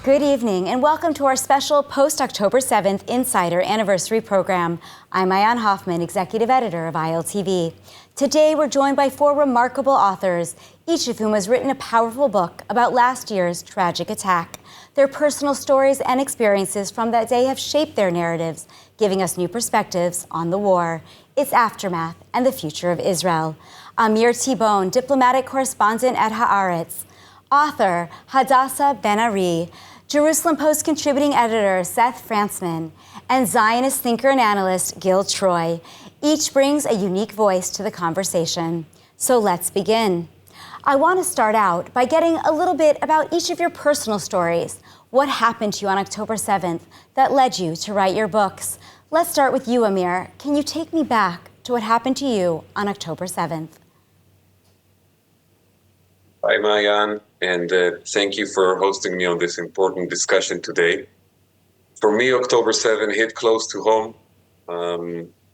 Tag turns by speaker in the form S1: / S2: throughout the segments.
S1: Good evening and welcome to our special post-October 7th Insider Anniversary program. I'm Maayan Hoffman, Executive Editor of ILTV. Today we're joined by four remarkable authors, each of whom has written a powerful book about last year's tragic attack. Their personal stories and experiences from that day have shaped their narratives, giving us new perspectives on the war, its aftermath, and the future of Israel. Amir Tibon, diplomatic correspondent at Haaretz. Author Hadassah Ben-Ari, Jerusalem Post contributing editor Seth Frantzman, and Zionist thinker and analyst Gil Troy. Each brings a unique voice to the conversation. So let's begin. I want to start out by getting a little bit about each of your personal stories. What happened to you on October 7th that led you to write your books? Let's start with you, Amir. Can you take me back to what happened to you on October 7th?
S2: Hi, Maayan, and thank you for hosting me on this important discussion today. For me, October 7th hit close to home.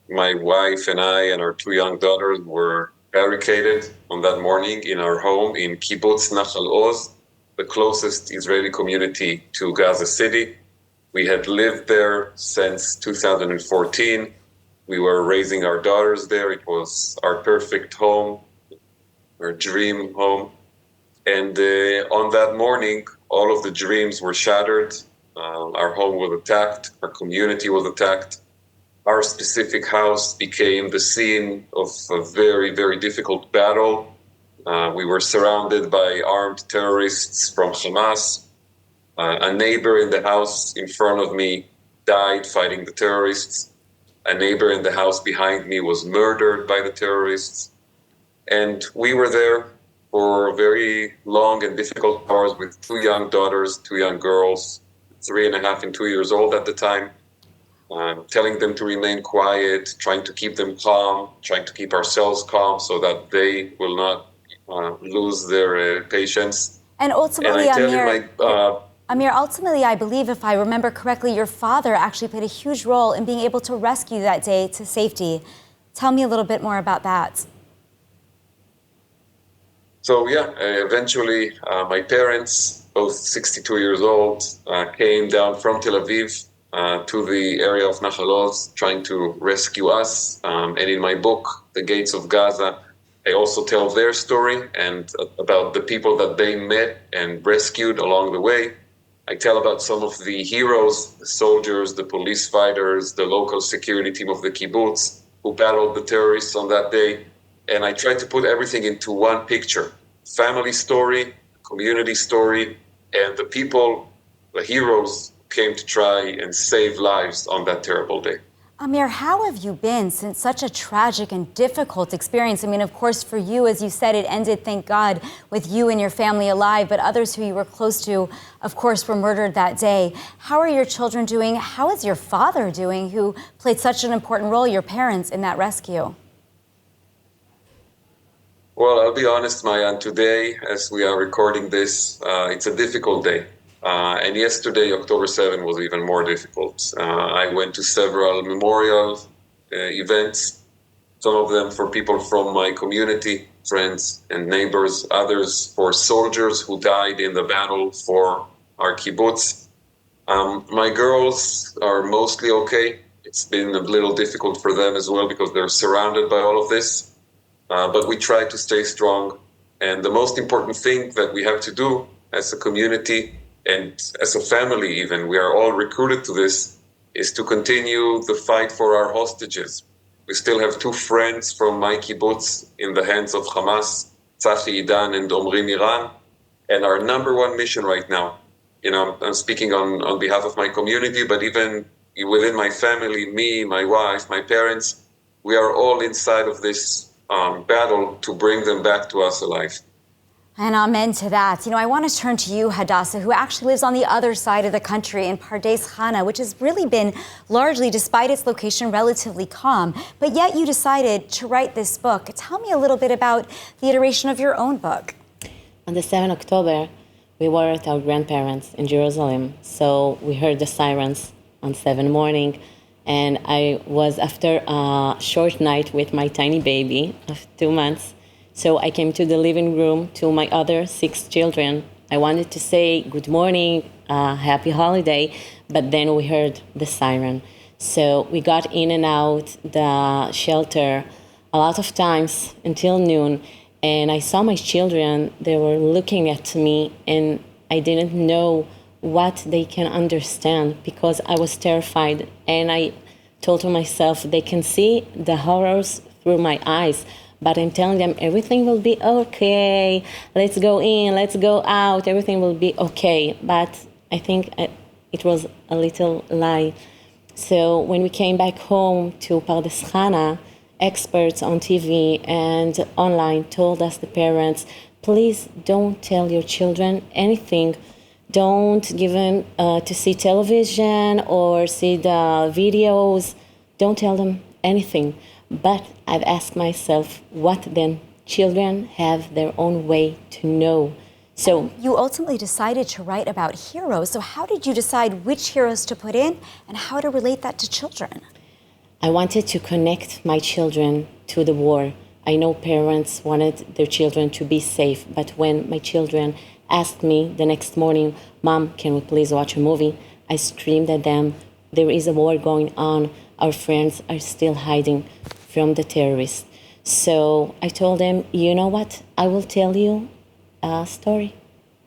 S2: My wife and I and our two young daughters were barricaded on that morning in our home in Kibbutz Nachal Oz, the closest Israeli community to Gaza City. We had lived there since 2014. We were raising our daughters there. It was our perfect home, our dream home. And on that morning, all of the dreams were shattered. Our home was attacked. Our community was attacked. Our specific house became the scene of a very, very difficult battle. We were surrounded by armed terrorists from Hamas. A neighbor in the house in front of me died fighting the terrorists. A neighbor in the house behind me was murdered by the terrorists. And we were there for very long and difficult hours with two young daughters, two young girls, 3.5 and 2 years old at the time, telling them to remain quiet, trying to keep them calm, trying to keep ourselves calm so that they will not lose their patience.
S1: And ultimately, Amir, ultimately, I believe, if I remember correctly, your father actually played a huge role in being able to rescue that day to safety. Tell me a little bit more about that.
S2: So eventually my parents, both 62 years old, came down from Tel Aviv to the area of Nachal Oz, trying to rescue us. And in my book, The Gates of Gaza, I also tell their story and about the people that they met and rescued along the way. I tell about some of the heroes, the soldiers, the police fighters, the local security team of the kibbutz who battled the terrorists on that day. And I try to put everything into one picture: family story, community story, and the people, the heroes, came to try and save lives on that terrible day.
S1: Amir, how have you been since such a tragic and difficult experience? I mean, of course, for you, as you said, it ended, thank God, with you and your family alive, but others who you were close to, of course, were murdered that day. How are your children doing? How is your father doing, who played such an important role, your parents, in that rescue?
S2: Well, I'll be honest, Maayan, today, as we are recording this, it's a difficult day. And yesterday, October 7th, was even more difficult. I went to several memorial events, some of them for people from my community, friends and neighbors, others for soldiers who died in the battle for our kibbutz. My girls are mostly okay. It's been a little difficult for them as well because they're surrounded by all of this. But we try to stay strong. And the most important thing that we have to do as a community and as a family even, we are all recruited to this, is to continue the fight for our hostages. We still have two friends from my kibbutz in the hands of Hamas, Tzachi Idan and Omri Miran. And our number one mission right now, I'm speaking on behalf of my community, but even within my family, me, my wife, my parents, we are all inside of this battle to bring them back to us alive.
S1: And amen to that. I want to turn to you, Hadassah, who actually lives on the other side of the country in Pardes Chana, which has really been largely, despite its location, relatively calm. But yet you decided to write this book. Tell me a little bit about the iteration of your own book.
S3: On the 7th October, we were at our grandparents in Jerusalem. So we heard the sirens on 7 morning. And I was after a short night with my tiny baby of 2 months. So I came to the living room to my other 6 children I wanted to say good morning, happy holiday, but then we heard the siren. So we got in and out the shelter a lot of times until noon, and I saw my children, they were looking at me, and I didn't know what they can understand because I was terrified. And I told to myself, they can see the horrors through my eyes, but I'm telling them everything will be okay. Let's go in, let's go out, everything will be okay. But I think it was a little lie. So when we came back home to Pardes Chana, experts on TV and online told us, the parents, please don't tell your children anything. Don't give them to see television or see the videos. Don't tell them anything. But I've asked myself, what then? Children have their own way to know. So
S1: you ultimately decided to write about heroes. So how did you decide which heroes to put in and how to relate that to children?
S3: I wanted to connect my children to the war. I know parents wanted their children to be safe, but when my children asked me the next morning, Mom, can we please watch a movie? I screamed at them, there is a war going on. Our friends are still hiding from the terrorists. So I told them, you know what? I will tell you a story.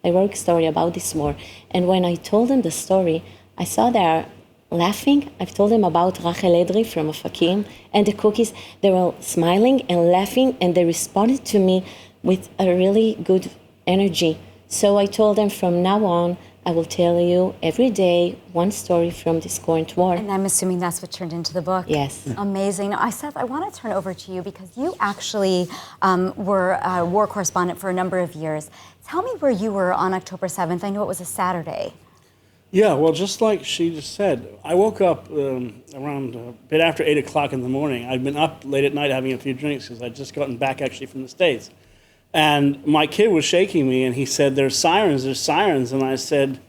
S3: I wrote a story about this war. And when I told them the story, I saw they are laughing. I've told them about Rachel Edry from Ofakim and the cookies. They were smiling and laughing, and they responded to me with a really good energy. So I told them, from now on, I will tell you every day one story from this current war.
S1: And I'm assuming that's what turned into the book.
S3: Yes.
S1: Amazing. Now, Seth, I want to turn over to you because you actually were a war correspondent for a number of years. Tell me where you were on October 7th. I know it was a Saturday.
S4: Yeah, well, just like she just said, I woke up around a bit after 8 o'clock in the morning. I'd been up late at night having a few drinks because I'd just gotten back actually from the States. And my kid was shaking me, and he said, there's sirens. And I said,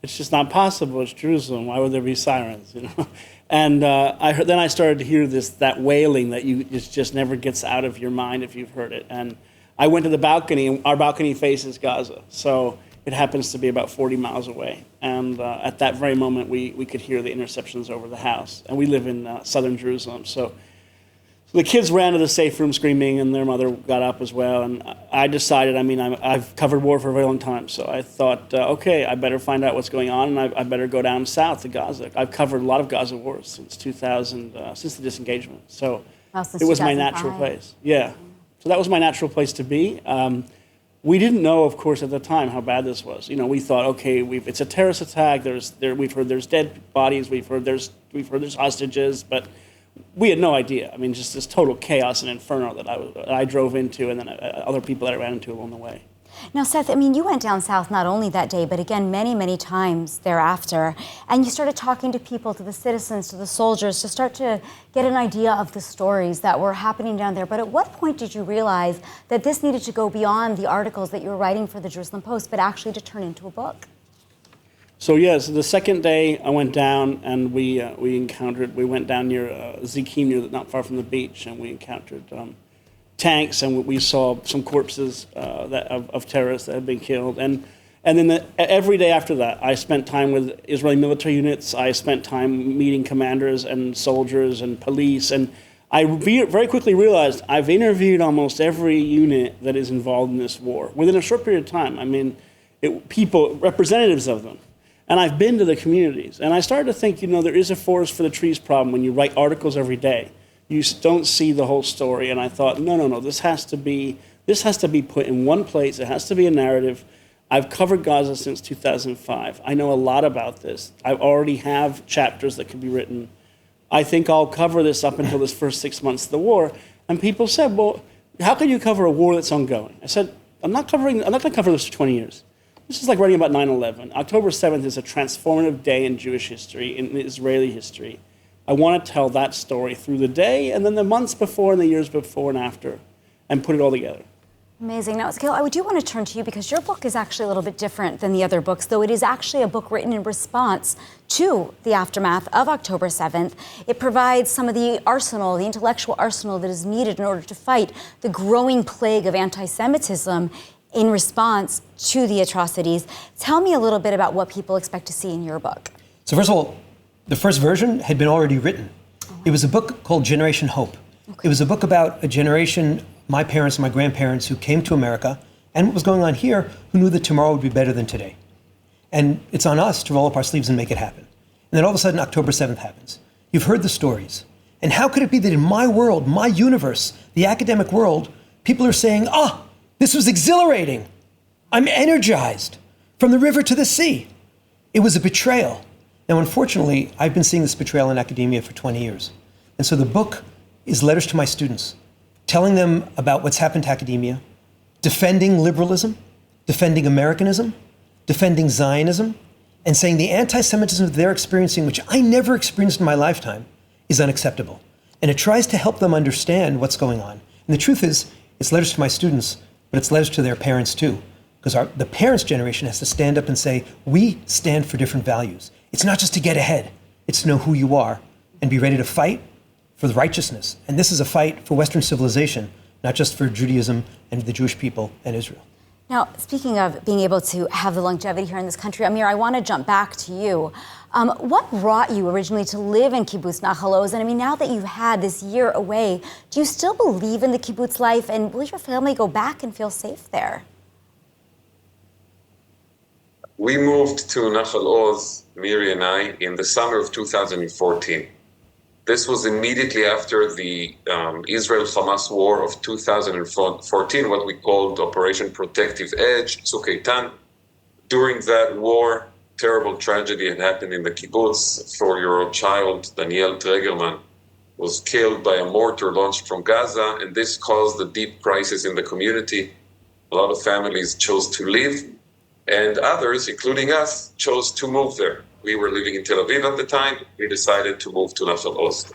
S4: it's just not possible. It's Jerusalem. Why would there be sirens? You know. And then I started to hear that wailing that it just never gets out of your mind if you've heard it. And I went to the balcony, and our balcony faces Gaza. So it happens to be about 40 miles away. And at that very moment, we could hear the interceptions over the house. And we live in southern Jerusalem. So the kids ran to the safe room screaming, and their mother got up as well. And I decided, I've covered war for a very long time, so I thought, okay, I better find out what's going on, and I better go down south to Gaza. I've covered a lot of Gaza wars since 2000, since the disengagement. So it was my natural place. Yeah. So that was my natural place to be. We didn't know, of course, at the time how bad this was. You know, we thought, okay, it's a terrorist attack. We've heard there's dead bodies. We've heard there's hostages, but we had no idea. I mean, just this total chaos and inferno that I drove into, and then other people that I ran into along the way.
S1: Now, Seth, you went down south not only that day, but again many, many times thereafter, and you started talking to people, to the citizens, to the soldiers, to start to get an idea of the stories that were happening down there. But at what point did you realize that this needed to go beyond the articles that you were writing for the Jerusalem Post, but actually to turn into a book?
S4: So yes, the second day I went down, and we went down near Zikim, not far from the beach, and we encountered tanks, and we saw some corpses of terrorists that had been killed. And then every day after that, I spent time with Israeli military units. I spent time meeting commanders and soldiers and police, and I very quickly realized I've interviewed almost every unit that is involved in this war within a short period of time. People, representatives of them. And I've been to the communities, and I started to think, there is a forest for the trees problem when you write articles every day. You don't see the whole story, and I thought, no, this has to be put in one place. It has to be a narrative. I've covered Gaza since 2005. I know a lot about this. I already have chapters that could be written. I think I'll cover this up until this first 6 months of the war. And people said, well, how can you cover a war that's ongoing? I said, I'm not going to cover this for 20 years. This is like writing about 9/11. October 7th is a transformative day in Jewish history, in Israeli history. I want to tell that story through the day, and then the months before and the years before and after, and put it all together.
S1: Amazing. Now, Gil, I do want to turn to you because your book is actually a little bit different than the other books, though it is actually a book written in response to the aftermath of October 7th. It provides some of the arsenal, the intellectual arsenal that is needed in order to fight the growing plague of anti-Semitism in response to the atrocities. Tell me a little bit about what people expect to see in your book.
S5: So first of all, the first version had been already written. It was a book called Generation Hope. It was a book about a generation, my parents and my grandparents, who came to America and what was going on here, who knew that tomorrow would be better than today. And it's on us to roll up our sleeves and make it happen. And then all of a sudden, October 7th happens. You've heard the stories. And how could it be that in my world, my universe, the academic world, people are saying, this was exhilarating. I'm energized from the river to the sea. It was a betrayal. Now, unfortunately, I've been seeing this betrayal in academia for 20 years. And so the book is letters to my students, telling them about what's happened to academia, defending liberalism, defending Americanism, defending Zionism, and saying the anti-Semitism that they're experiencing, which I never experienced in my lifetime, is unacceptable. And it tries to help them understand what's going on. And the truth is, it's letters to my students, but it's letters to their parents too. Because the parents' generation has to stand up and say, we stand for different values. It's not just to get ahead, it's to know who you are and be ready to fight for the righteousness. And this is a fight for Western civilization, not just for Judaism and the Jewish people and Israel.
S1: Now, speaking of being able to have the longevity here in this country, Amir, I want to jump back to you. What brought you originally to live in Kibbutz Nachal Oz? And I mean, now that you've had this year away, do you still believe in the kibbutz life? And will your family go back and feel safe there?
S2: We moved to Nachal Oz, Miri and I, in the summer of 2014. This was immediately after the Israel-Hamas war of 2014, what we called Operation Protective Edge, Tzuk Eitan. During that war, terrible tragedy had happened in the kibbutz. 4-year-old child, Daniel Tregerman, was killed by a mortar launched from Gaza, and this caused a deep crisis in the community. A lot of families chose to leave, and others, including us, chose to move there. We were living in Tel Aviv at the time. We decided to move to Nachal Oz.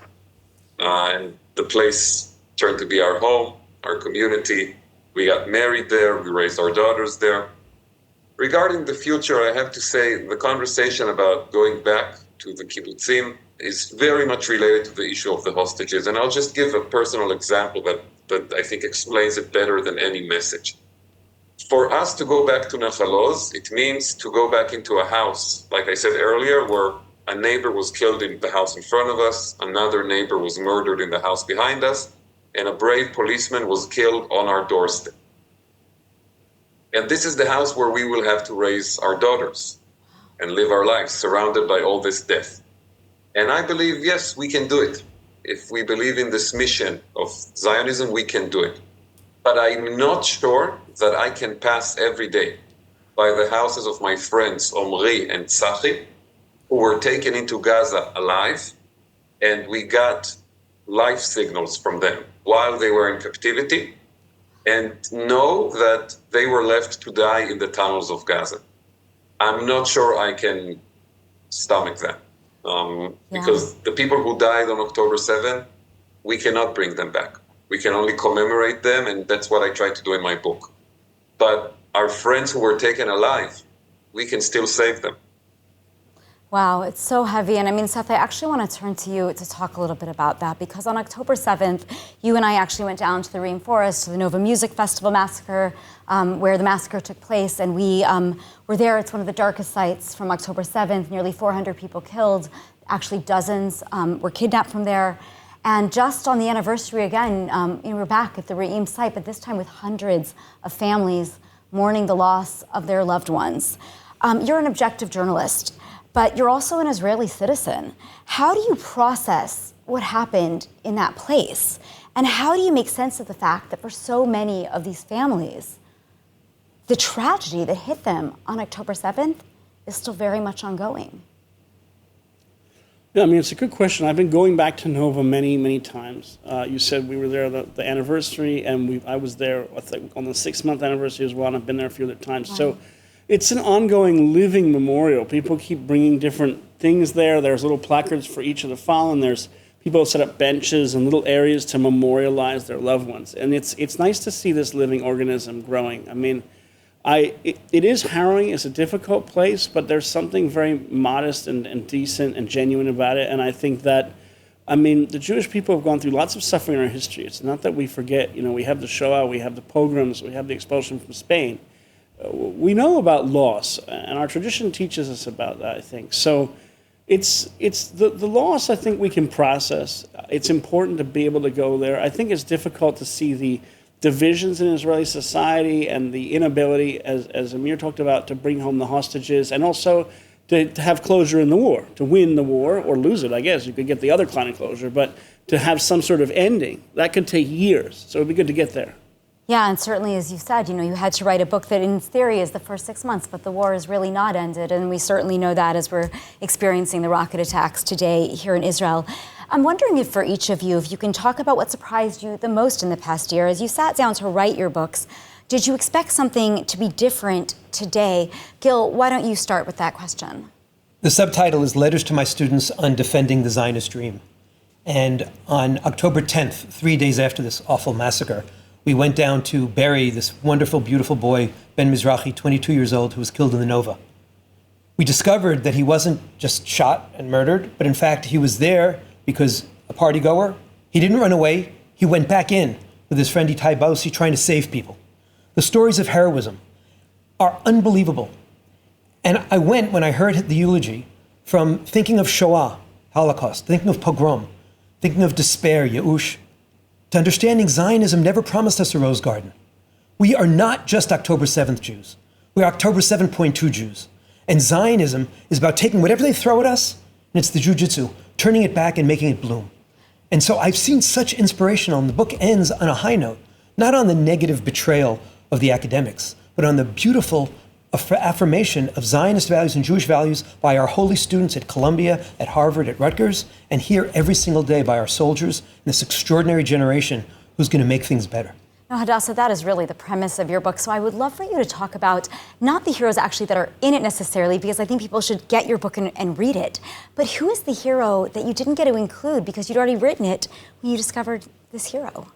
S2: And the place turned to be our home, our community. We got married there. We raised our daughters there. Regarding the future, I have to say the conversation about going back to the kibbutzim is very much related to the issue of the hostages. And I'll just give a personal example that I think explains it better than any message. For us to go back to Nachal Oz, it means to go back into a house, like I said earlier, where a neighbor was killed in the house in front of us, another neighbor was murdered in the house behind us, and a brave policeman was killed on our doorstep. And this is the house where we will have to raise our daughters and live our lives, surrounded by all this death. And I believe, yes, we can do it. If we believe in this mission of Zionism, we can do it. But I'm not sure that I can pass every day by the houses of my friends Omri and Tzachi, who were taken into Gaza alive, and we got life signals from them while they were in captivity, and know that they were left to die in the tunnels of Gaza. I'm not sure I can stomach that. Because the people who died on October 7th, we cannot bring them back. We can only commemorate them, and that's what I try to do in my book. But our friends who were taken alive, we can still save them.
S1: Wow, it's so heavy. And I mean, Seth, I actually want to turn to you to talk a little bit about that, because on October 7th, you and I actually went down to the Reem Forest, to the Nova Music Festival massacre, where the massacre took place. And we were there. It's one of the darkest sites from October 7th, nearly 400 people killed. Actually, dozens were kidnapped from there. And just on the anniversary again, we're back at the Reem site, but this time with hundreds of families mourning the loss of their loved ones. You're an objective journalist, but you're also an Israeli citizen. How do you process what happened in that place? And how do you make sense of the fact that for so many of these families, the tragedy that hit them on October 7th is still very much ongoing?
S4: Yeah, I mean, it's a good question. I've been going back to Nova many, many times. You said we were there the anniversary, and I was there on the 6-month anniversary as well, and I've been there a few other times. Wow. So it's an ongoing living memorial. People keep bringing different things there. There's little placards for each of the fallen. There's people set up benches and little areas to memorialize their loved ones. And it's nice to see this living organism growing. I mean, it is harrowing. It's a difficult place, but there's something very modest and decent and genuine about it. And I think that, I mean, the Jewish people have gone through lots of suffering in our history. It's not that we forget. You know, we have the Shoah, we have the pogroms, we have the expulsion from Spain. we know about loss, and our tradition teaches us about that, I think. So it's the loss I think we can process. It's important to be able to go there. I think it's difficult to see the divisions in Israeli society and the inability, as Amir talked about, to bring home the hostages, and also to have closure in the war, to win the war or lose it, I guess. You could get the other kind of closure, but to have some sort of ending, that could take years. So it'd be good to get there.
S1: Yeah, and certainly, as you said, you had to write a book that in theory is the first 6 months, but the war is really not ended, and we certainly know that as we're experiencing the rocket attacks today here in Israel. I'm wondering if for each of you, if you can talk about what surprised you the most in the past year. As you sat down to write your books, did you expect something to be different today? Gil, why don't you start with that question?
S5: The subtitle is Letters to My Students on Defending the Zionist Dream. And on October 10th, 3 days after this awful massacre, we went down to bury this wonderful, beautiful boy, Ben Mizrahi, 22 years old, who was killed in the Nova. We discovered that he wasn't just shot and murdered, but in fact, he was there because a party goer. He didn't run away. He went back in with his friend Itai Bausi trying to save people. The stories of heroism are unbelievable. And I went, when I heard the eulogy, from thinking of Shoah, Holocaust, thinking of pogrom, thinking of despair, Yeush, to understanding Zionism never promised us a rose garden. We are not just October 7th Jews. We are October 7.2 Jews. And Zionism is about taking whatever they throw at us, and it's the jujitsu, turning it back and making it bloom. And so I've seen such inspiration, and the book ends on a high note, not on the negative betrayal of the academics, but on the beautiful affirmation of Zionist values and Jewish values by our holy students at Columbia, at Harvard, at Rutgers, and here every single day by our soldiers and this extraordinary generation who's going to make things better.
S1: Now, Hadassah, that is really the premise of your book. So I would love for you to talk about not the heroes actually that are in it necessarily, because I think people should get your book and read it, but who is the hero that you didn't get to include because you'd already written it when you discovered this hero?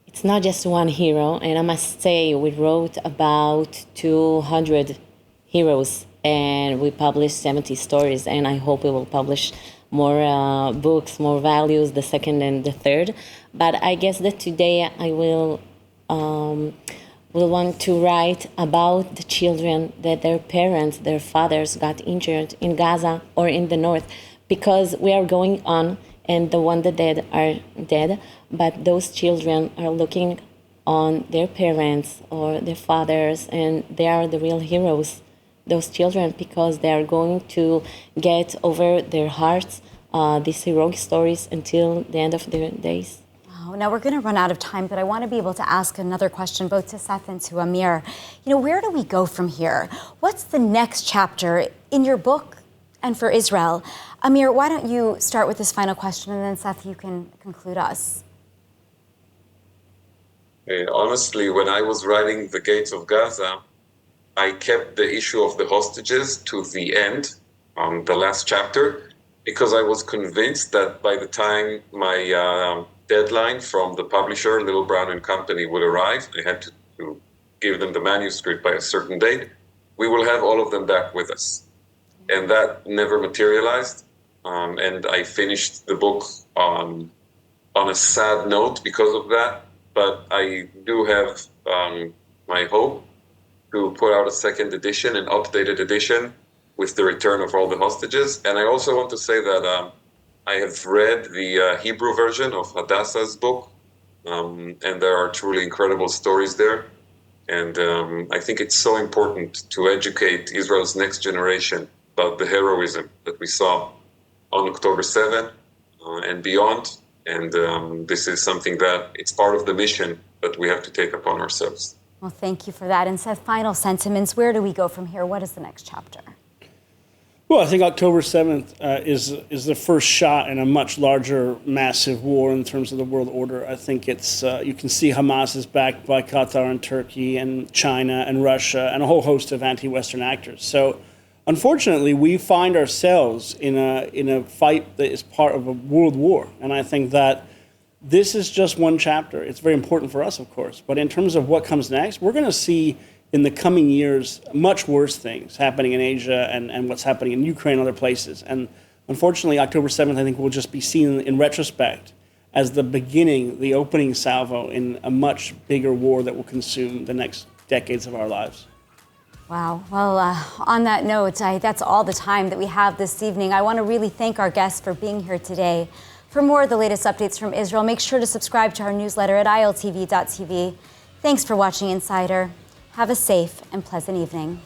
S3: It's not just one hero, and I must say we wrote about 200 heroes, and we published 70 stories, and I hope we will publish more books, more values, the second and the third. But I guess that today I will want to write about the children that their parents, their fathers got injured in Gaza or in the north, because we are going on, and the ones that dead are dead, but those children are looking on their parents or their fathers, and they are the real heroes, those children, because they are going to get over their hearts these heroic stories until the end of their days.
S1: Oh, now we're going to run out of time, but I want to be able to ask another question both to Seth and to Amir. Where do we go from here? What's the next chapter in your book and for Israel? Amir, why don't you start with this final question, and then Seth, you can conclude us.
S2: Honestly, when I was writing The Gates of Gaza, I kept the issue of the hostages to the end, the last chapter, because I was convinced that by the time my deadline from the publisher, Little Brown and Company, would arrive, I had to give them the manuscript by a certain date, we will have all of them back with us. And that never materialized. And I finished the book on a sad note because of that. But I do have my hope to put out a second edition, an updated edition with the return of all the hostages. And I also want to say that I have read the Hebrew version of Hadassah's book, and there are truly incredible stories there. And I think it's so important to educate Israel's next generation about the heroism that we saw on October 7 and beyond. And this is something that it's part of the mission that we have to take upon ourselves.
S1: Well, thank you for that. And Seth, final sentiments. Where do we go from here? What is the next chapter?
S4: Well, I think October 7th is the first shot in a much larger, massive war in terms of the world order. I think it's you can see Hamas is backed by Qatar and Turkey and China and Russia and a whole host of anti-Western actors. So unfortunately, we find ourselves in a fight that is part of a world war. And I think that this is just one chapter. It's very important for us, of course. But in terms of what comes next, we're going to see in the coming years much worse things happening in Asia and what's happening in Ukraine and other places. And unfortunately, October 7th, I think, will just be seen in retrospect as the beginning, the opening salvo in a much bigger war that will consume the next decades of our lives.
S1: Wow. Well, on that note, that's all the time that we have this evening. I want to really thank our guests for being here today. For more of the latest updates from Israel, make sure to subscribe to our newsletter at iltv.tv. Thanks for watching Insider. Have a safe and pleasant evening.